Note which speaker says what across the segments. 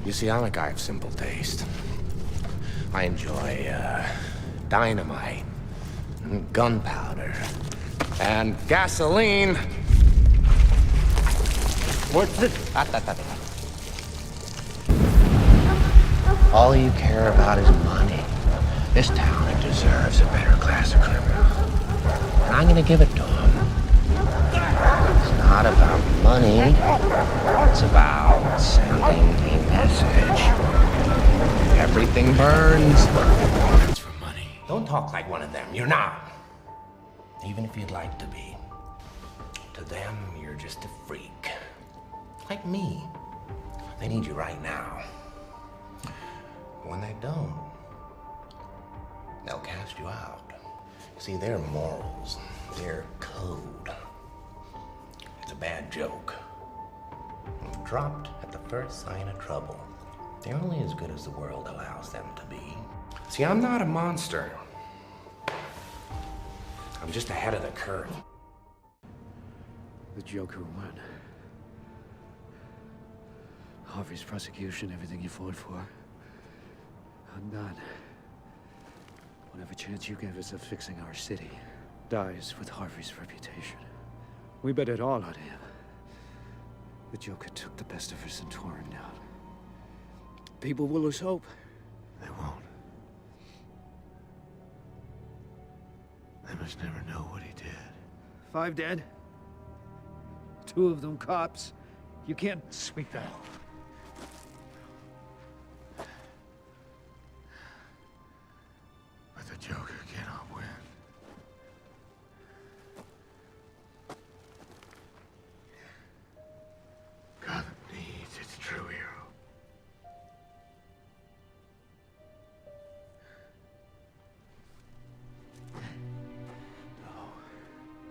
Speaker 1: You see, I'm a guy of simple taste. I enjoy dynamite, and gunpowder, and gasoline. What's it? All you care about is money. This town deserves a better class of criminals. And I'm gonna give it to them. It's not about money. It's about sending a message. Everything burns. It's for money. Don't talk like one of them. You're not. Even if you'd like to be. To them, you're just a freak. Like me. They need you right now. When they don't, they'll cast you out. See, their morals, their code, it's a bad joke. Dropped at the first sign of trouble. They're only as good as the world allows them to be. See, I'm not a monster. I'm just ahead of the curve.
Speaker 2: The Joker won. Harvey's prosecution, everything you fought for. Undone. Whatever chance you gave us of fixing our city dies with Harvey's reputation. We bet it all on him. The Joker took the best of us and tore him down. People will lose hope.
Speaker 3: They won't. They must never know what he did.
Speaker 2: 5 dead. 2 of them cops. You can't speak that.
Speaker 3: But the Joker cannot win. Gotham needs its true hero.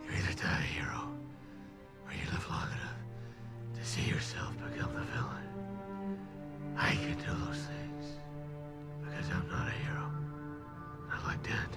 Speaker 3: You either die a hero, or you live long enough to see yourself become the villain. I can do those things, because I'm not a hero. Not like that.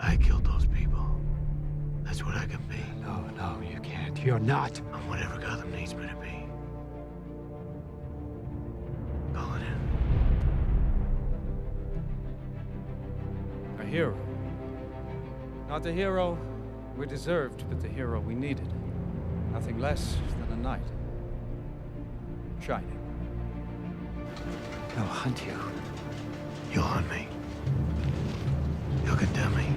Speaker 3: I killed those people. That's what I can be.
Speaker 2: No, you can't. You're not.
Speaker 3: I'm whatever Gotham needs me to be. Call it in.
Speaker 2: A hero. Not the hero we deserved, but the hero we needed. Nothing less than a knight. Shining. They'll hunt you.
Speaker 3: You'll hunt me. You'll condemn me.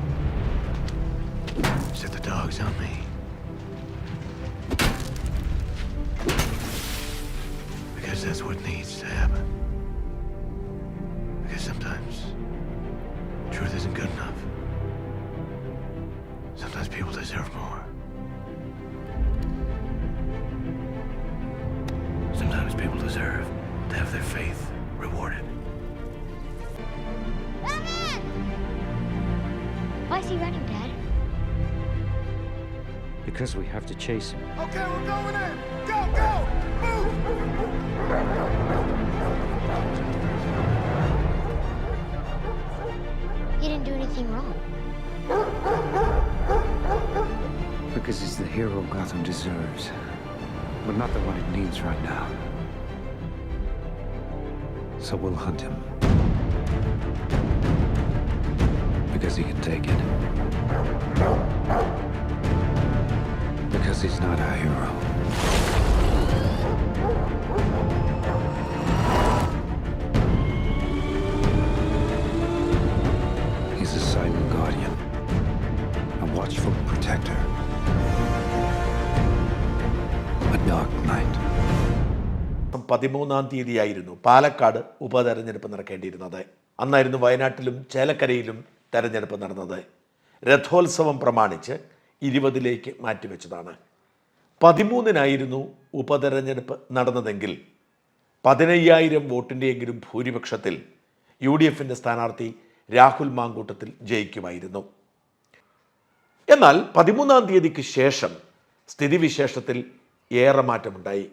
Speaker 3: Set the dogs on me. Because that's what needs to happen. Because sometimes truth isn't good enough. Sometimes people deserve more. Sometimes people deserve to have their faith rewarded.
Speaker 4: Batman! Why is he running, Dad?
Speaker 2: Because we have to chase him.
Speaker 5: Okay, we're going in! Go, go! Move!
Speaker 4: He didn't do anything wrong.
Speaker 2: Because he's the hero Gotham deserves. But not the one it needs right now. So we'll hunt him. Because he can take it. Because he's not our hero. He's a silent guardian. A watchful protector. A dark knight.
Speaker 6: 13-ാം തീയതിയായിരുന്നു Palakkad ഉപതെരഞ്ഞെടുപ്പ് നടക്കേണ്ടിയിരുന്നത്. അന്നായിരുന്നു വയനാട്ടിലും ചേലക്കരയിലും തെരഞ്ഞെടുപ്പ് നടന്നത്. രഥോത്സവം പ്രമാണിച്ച് 20-ലേക്ക് മാറ്റിവെച്ചതാണ്. 13-നായിരുന്നു ഉപതെരഞ്ഞെടുപ്പ് നടന്നതെങ്കിൽ 15,000 വോട്ടിൻ്റെയെങ്കിലും ഭൂരിപക്ഷത്തിൽ UDFിൻ്റെ സ്ഥാനാർത്ഥി രാഹുൽ മാങ്കൂട്ടത്തിൽ ജയിക്കുമായിരുന്നു. എന്നാൽ 13-ാം തീയതിക്ക് ശേഷം സ്ഥിതിവിശേഷത്തിൽ ഏറെ മാറ്റമുണ്ടായി.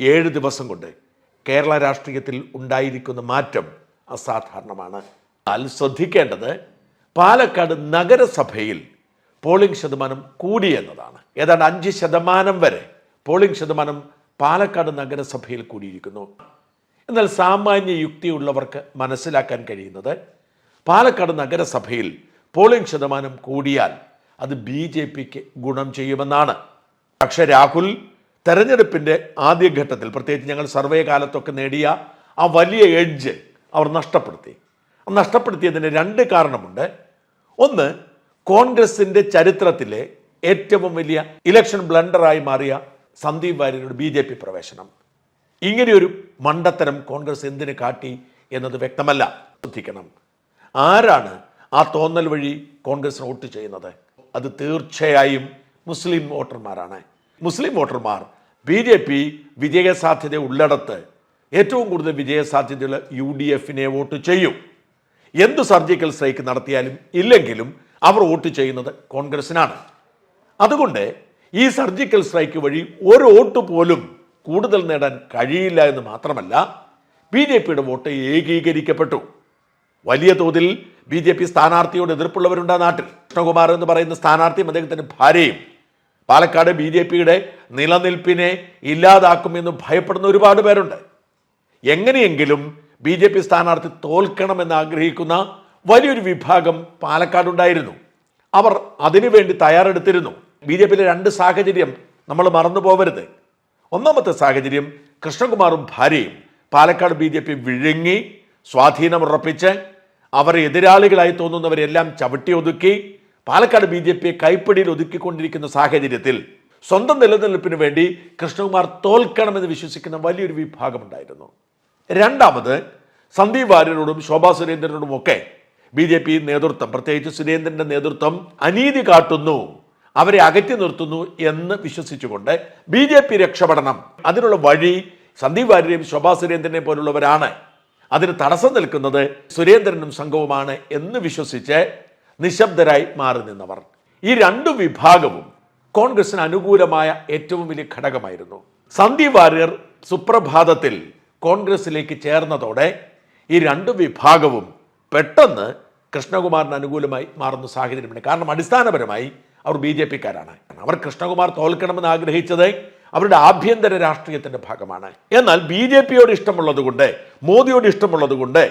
Speaker 6: 7 ദിവസം കൊണ്ട് കേരള രാഷ്ട്രീയത്തിൽ ഉണ്ടായിരിക്കുന്ന മാറ്റം അസാധാരണമാണ്. എന്നാൽ ശ്രദ്ധിക്കേണ്ടത് പാലക്കാട് നഗരസഭയിൽ പോളിംഗ് ശതമാനം കൂടിയെന്നതാണ്. ഏതാണ്ട് 5% വരെ പോളിംഗ് ശതമാനം പാലക്കാട് നഗരസഭയിൽ കൂടിയിരിക്കുന്നു. എന്നാൽ സാമാന്യ യുക്തിയുള്ളവർക്ക് മനസ്സിലാക്കാൻ കഴിയുന്നത് പാലക്കാട് നഗരസഭയിൽ പോളിംഗ് ശതമാനം കൂടിയാൽ അത് BJPക്ക് ഗുണം ചെയ്യുമെന്നാണ്. പക്ഷെ രാഹുൽ തെരഞ്ഞെടുപ്പിൻ്റെ ആദ്യഘട്ടത്തിൽ, പ്രത്യേകിച്ച് ഞങ്ങൾ സർവേ കാലത്തൊക്കെ നേടിയ ആ വലിയ എഡ്ജ് അവർ നഷ്ടപ്പെടുത്തിയതിന് 2 കാരണമുണ്ട്. ഒന്ന്, കോൺഗ്രസിൻ്റെ ചരിത്രത്തിലെ ഏറ്റവും വലിയ ഇലക്ഷൻ ബ്ലണ്ടറായി മാറിയ സന്ദീപ് വാര്യരുടെ BJP പ്രവേശനം. ഇങ്ങനെയൊരു മണ്ടത്തരം കോൺഗ്രസ് എന്തിന് കാട്ടി എന്നത് വ്യക്തമല്ല. ശ്രദ്ധിക്കണം, ആരാണ് ആ തോന്നൽ വഴി കോൺഗ്രസിന് വോട്ട് ചെയ്യുന്നത്? അത് തീർച്ചയായും മുസ്ലിം വോട്ടർമാരാണ്. മുസ്ലിം വോട്ടർമാർ BJP വിജയസാധ്യത ഉള്ളിടത്ത് ഏറ്റവും കൂടുതൽ വിജയസാധ്യതയുള്ള UDFനെ വോട്ട് ചെയ്യും. എന്തു സർജിക്കൽ സ്ട്രൈക്ക് നടത്തിയാലും ഇല്ലെങ്കിലും അവർ വോട്ട് ചെയ്യുന്നത് കോൺഗ്രസിനാണ്. അതുകൊണ്ട് ഈ സർജിക്കൽ സ്ട്രൈക്ക് വഴി ഒരു വോട്ട് പോലും കൂടുതൽ നേടാൻ കഴിയില്ല എന്ന് മാത്രമല്ല, BJPയുടെ വോട്ട് ഏകീകരിക്കപ്പെട്ടു. വലിയ തോതിൽ BJP സ്ഥാനാർത്ഥിയോട് എതിർപ്പുള്ളവരുണ്ട് നാട്ടിൽ. കൃഷ്ണകുമാർ എന്ന് പറയുന്ന സ്ഥാനാർത്ഥിയും അദ്ദേഹത്തിൻ്റെ ഭാര്യയും പാലക്കാട് BJPയുടെ നിലനിൽപ്പിനെ ഇല്ലാതാക്കുമെന്ന് ഭയപ്പെടുന്ന ഒരുപാട് പേരുണ്ട്. എങ്ങനെയെങ്കിലും BJP സ്ഥാനാർത്ഥി തോൽക്കണമെന്ന് ആഗ്രഹിക്കുന്ന വലിയൊരു വിഭാഗം പാലക്കാടുണ്ടായിരുന്നു. അവർ അതിനുവേണ്ടി തയ്യാറെടുത്തിരുന്നു. BJPയിലെ 2 സാഹചര്യം നമ്മൾ മറന്നു പോകരുത്. ഒന്നാമത്തെ സാഹചര്യം, കൃഷ്ണകുമാറും ഭാര്യയും പാലക്കാട് BJP വിഴുങ്ങി സ്വാധീനമുറപ്പിച്ച് അവർ എതിരാളികളായി തോന്നുന്നവരെല്ലാം ചവിട്ടി ഒതുക്കി പാലക്കാട് BJPയെ കൈപ്പിടിയിൽ ഒതുക്കിക്കൊണ്ടിരിക്കുന്ന സാഹചര്യത്തിൽ സ്വന്തം നിലനിൽപ്പിന് വേണ്ടി കൃഷ്ണകുമാർ തോൽക്കണമെന്ന് വിശ്വസിക്കുന്ന വലിയൊരു വിഭാഗമുണ്ടായിരുന്നു. രണ്ടാമത്, സന്ദീപ് വാര്യരോടും ശോഭാ സുരേന്ദ്രനോടും ഒക്കെ BJP നേതൃത്വം, പ്രത്യേകിച്ച് സുരേന്ദ്രന്റെ നേതൃത്വം അനീതി കാട്ടുന്നു, അവരെ അകറ്റി നിർത്തുന്നു എന്ന് വിശ്വസിച്ചുകൊണ്ട് BJP രക്ഷപ്പെടണം, അതിനുള്ള വഴി സന്ദീപ് വാര്യരെയും ശോഭാ സുരേന്ദ്രനെ പോലുള്ളവരാണ്, അതിന് തടസ്സം നിൽക്കുന്നത് സുരേന്ദ്രനും സംഘവുമാണ് എന്ന് വിശ്വസിച്ച് നിശബ്ദരായി മാറി നിന്നവർ. ഈ 2 വിഭാഗവും കോൺഗ്രസിന് അനുകൂലമായ ഏറ്റവും വലിയ ഘടകമായിരുന്നു. സന്ദീപ് വാര്യർ സുപ്രഭാതത്തിൽ കോൺഗ്രസിലേക്ക് ചേർന്നതോടെ ഈ 2 വിഭാഗവും പെട്ടെന്ന് കൃഷ്ണകുമാറിന് അനുകൂലമായി മാറുന്ന സാഹചര്യമുണ്ട്. കാരണം അടിസ്ഥാനപരമായി അവർ BJPക്കാരാണ്. അവർ കൃഷ്ണകുമാർ തോൽക്കണമെന്ന് ആഗ്രഹിച്ചത് അവരുടെ ആഭ്യന്തര രാഷ്ട്രീയത്തിന്റെ ഭാഗമാണ്. എന്നാൽ BJPയോട് ഇഷ്ടമുള്ളതുകൊണ്ട്, മോദിയോട് ഇഷ്ടമുള്ളതുകൊണ്ട്,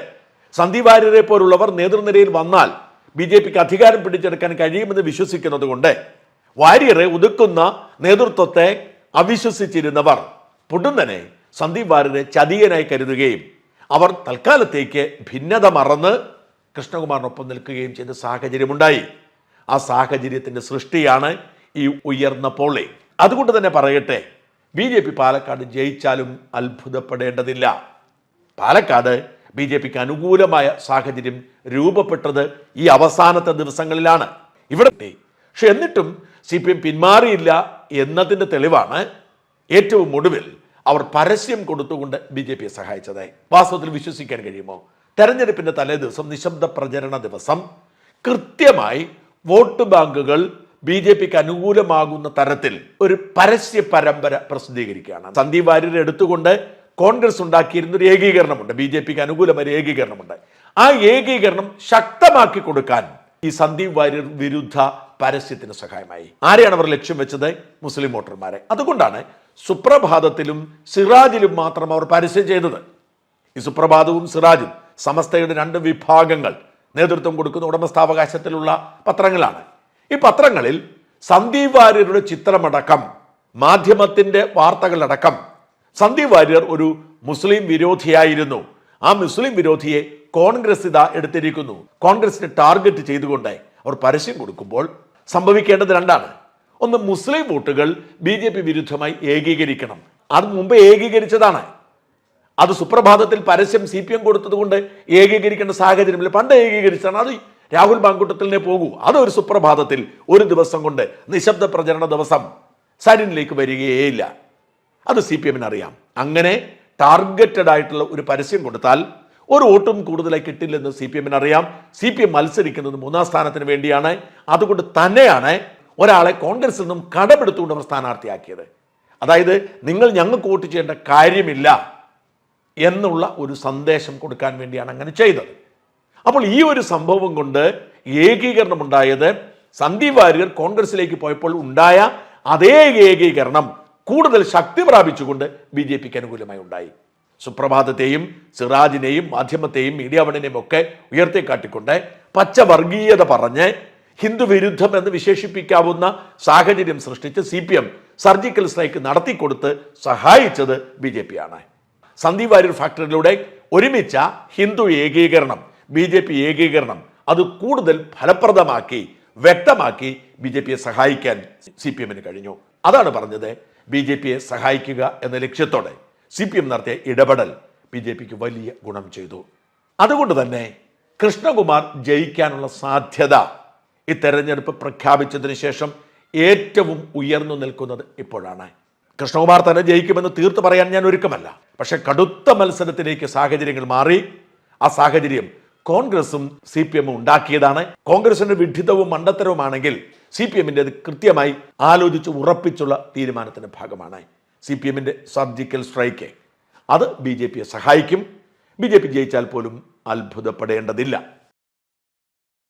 Speaker 6: സന്ദീപ് വാര്യരെ പോലുള്ളവർ നേതൃനിരയിൽ വന്നാൽ BJPക്ക് അധികാരം പിടിച്ചെടുക്കാൻ കഴിയുമെന്ന് വിശ്വസിക്കുന്നത് കൊണ്ട് വാര്യരെ ഒതുക്കുന്ന നേതൃത്വത്തെ അവിശ്വസിച്ചിരുന്നവർ പൊടുന്നനെ സന്ദീപ് വാര്യരെ ചതിയനായി കരുതുകയും അവർ തൽക്കാലത്തേക്ക് ഭിന്നത മറന്ന് കൃഷ്ണകുമാറിനൊപ്പം നിൽക്കുകയും ചെയ്ത സാഹചര്യമുണ്ടായി. ആ സാഹചര്യത്തിന്റെ സൃഷ്ടിയാണ് ഈ ഉയർന്ന പോളിംഗ്. അതുകൊണ്ട് തന്നെ പറയട്ടെ, BJP പാലക്കാട് ജയിച്ചാലും അത്ഭുതപ്പെടേണ്ടതില്ല. പാലക്കാട് BJPക്ക് അനുകൂലമായ സാഹചര്യം രൂപപ്പെട്ടത് ഈ അവസാനത്തെ ദിവസങ്ങളിലാണ്. ഇവിടെ പക്ഷെ എന്നിട്ടും CPM പിന്മാറിയില്ല എന്നതിൻ്റെ തെളിവാണ് ഏറ്റവും ഒടുവിൽ അവർ പരസ്യം കൊടുത്തുകൊണ്ട് BJPയെ സഹായിച്ചത്. വാസ്തവത്തിൽ വിശ്വസിക്കാൻ കഴിയുമോ? തെരഞ്ഞെടുപ്പിന്റെ തലേ ദിവസം, നിശബ്ദ പ്രചരണ ദിവസം, കൃത്യമായി വോട്ട് ബാങ്കുകൾ BJPക്ക് അനുകൂലമാകുന്ന തരത്തിൽ ഒരു പരസ്യ പരമ്പര പ്രസിദ്ധീകരിക്കുകയാണ്. സന്ദീപ് വാര്യരെ എടുത്തുകൊണ്ട് കോൺഗ്രസ് ഉണ്ടാക്കിയിരുന്നൊരു ഏകീകരണമുണ്ട്, BJPക്ക് അനുകൂലമായ ഏകീകരണമുണ്ട്. ആ ഏകീകരണം ശക്തമാക്കി കൊടുക്കാൻ ഈ സന്ദീപ് വാര്യർ വിരുദ്ധ പരസ്യത്തിന് സഹായമായി. ആരെയാണ് അവർ ലക്ഷ്യം വെച്ചത്? മുസ്ലിം വോട്ടർമാരെ. അതുകൊണ്ടാണ് സുപ്രഭാതത്തിലും സിറാജിലും മാത്രം അവർ പരസ്യം ചെയ്തത്. ഈ സുപ്രഭാതവും സിറാജും സമസ്തയുടെ 2 വിഭാഗങ്ങൾ നേതൃത്വം കൊടുക്കുന്ന ഉടമസ്ഥാവകാശത്തിലുള്ള പത്രങ്ങളാണ്. ഈ പത്രങ്ങളിൽ സന്ദീപ് വാര്യരുടെ ചിത്രമടക്കം, മാധ്യമത്തിന്റെ വാർത്തകളടക്കം, സന്ദീപ് വാര്യർ ഒരു മുസ്ലിം വിരോധിയായിരുന്നു, ആ മുസ്ലിം വിരോധിയെ കോൺഗ്രസ് ഇതാ എടുത്തിരിക്കുന്നു, കോൺഗ്രസിനെ ടാർഗറ്റ് ചെയ്തുകൊണ്ട് അവർ പരസ്യം കൊടുക്കുമ്പോൾ സംഭവിക്കേണ്ടത് 2 ഒന്ന്, മുസ്ലിം വോട്ടുകൾ BJP വിരുദ്ധമായി ഏകീകരിക്കണം. അത് മുമ്പ് ഏകീകരിച്ചതാണ്. അത് സുപ്രഭാതത്തിൽ പരസ്യം CPM കൊടുത്തത് കൊണ്ട് ഏകീകരിക്കേണ്ട സാഹചര്യമില്ല. പണ്ട് ഏകീകരിച്ചാണ്. അത് രാഹുൽ മാങ്കൂട്ടത്തിലിനെ പോകൂ. അതൊരു സുപ്രഭാതത്തിൽ ഒരു ദിവസം കൊണ്ട്, നിശബ്ദ പ്രചരണ ദിവസം, സരിനിലേക്ക് വരികയേയില്ല. അത് CPMന് അറിയാം. അങ്ങനെ ടാർഗറ്റഡ് ആയിട്ടുള്ള ഒരു പരസ്യം കൊടുത്താൽ ഒരു വോട്ടും കൂടുതലായി കിട്ടില്ലെന്ന് CPMന് അറിയാം. CPM മത്സരിക്കുന്നത് 3ാം സ്ഥാനത്തിന് വേണ്ടിയാണ്. അതുകൊണ്ട് തന്നെയാണ് ഒരാളെ കോൺഗ്രസിൽ നിന്നും കടമെടുത്തുകൊണ്ട് അവർ സ്ഥാനാർത്ഥിയാക്കിയത്. അതായത് നിങ്ങൾ ഞങ്ങൾക്ക് വോട്ട് ചെയ്യേണ്ട കാര്യമില്ല എന്നുള്ള ഒരു സന്ദേശം കൊടുക്കാൻ വേണ്ടിയാണ് അങ്ങനെ ചെയ്തത്. അപ്പോൾ ഈ ഒരു സംഭവം കൊണ്ട് ഏകീകരണം ഉണ്ടായത് സന്ദീപ് വാര്യർ കോൺഗ്രസിലേക്ക് പോയപ്പോൾ ഉണ്ടായ അതേ ഏകീകരണം കൂടുതൽ ശക്തി പ്രാപിച്ചുകൊണ്ട് BJPക്ക് അനുകൂലമായി ഉണ്ടായി. സുപ്രഭാതത്തെയും സിറാജിനെയും മാധ്യമത്തെയും മീഡിയ വണ്ണിനെയും ഒക്കെ ഉയർത്തിക്കാട്ടിക്കൊണ്ട് പച്ച വർഗീയത പറഞ്ഞ് ഹിന്ദു വിരുദ്ധം എന്ന് വിശേഷിപ്പിക്കാവുന്ന സാഹചര്യം സൃഷ്ടിച്ച് CPM സർജിക്കൽ സ്ട്രൈക്ക് നടത്തിക്കൊടുത്ത് സഹായിച്ചത് BJP ആണ്. സന്ദീപ് വാര്യർ ഫാക്ടറിയിലൂടെ ഒരുമിച്ച ഹിന്ദു ഏകീകരണം, BJP ഏകീകരണം അത് കൂടുതൽ ഫലപ്രദമാക്കി വ്യക്തമാക്കി BJPയെ സഹായിക്കാൻ CPMന് കഴിഞ്ഞു. അതാണ് പറഞ്ഞത്, BJPയെ സഹായിക്കുക എന്ന ലക്ഷ്യത്തോടെ CPM നടത്തിയ ഇടപെടൽ BJPക്ക് വലിയ ഗുണം ചെയ്തു. അതുകൊണ്ട് തന്നെ കൃഷ്ണകുമാർ ജയിക്കാനുള്ള സാധ്യത ഈ തെരഞ്ഞെടുപ്പ് പ്രഖ്യാപിച്ചതിന് ശേഷം ഏറ്റവും ഉയർന്നു നിൽക്കുന്നത് ഇപ്പോഴാണ്. കൃഷ്ണകുമാർ തന്നെ ജയിക്കുമെന്ന് തീർത്ത് പറയാൻ ഞാൻ ഒരുക്കമല്ല. പക്ഷെ കടുത്ത മത്സരത്തിലേക്ക് സാഹചര്യങ്ങൾ മാറി. ആ സാഹചര്യം കോൺഗ്രസും CPM ഉണ്ടാക്കിയതാണ്. കോൺഗ്രസിന്റെ വിഡ്ഢിതവും മണ്ടത്തരവുമാണെങ്കിൽ CPMന്റെ അത് കൃത്യമായി ആലോചിച്ച് ഉറപ്പിച്ചുള്ള തീരുമാനത്തിന്റെ ഭാഗമാണ്. CPMന്റെ സർജിക്കൽ സ്ട്രൈക്ക് അത് BJPയെ സഹായിക്കും. BJP ജയിച്ചാൽ പോലും അത്ഭുതപ്പെടേണ്ടതില്ല.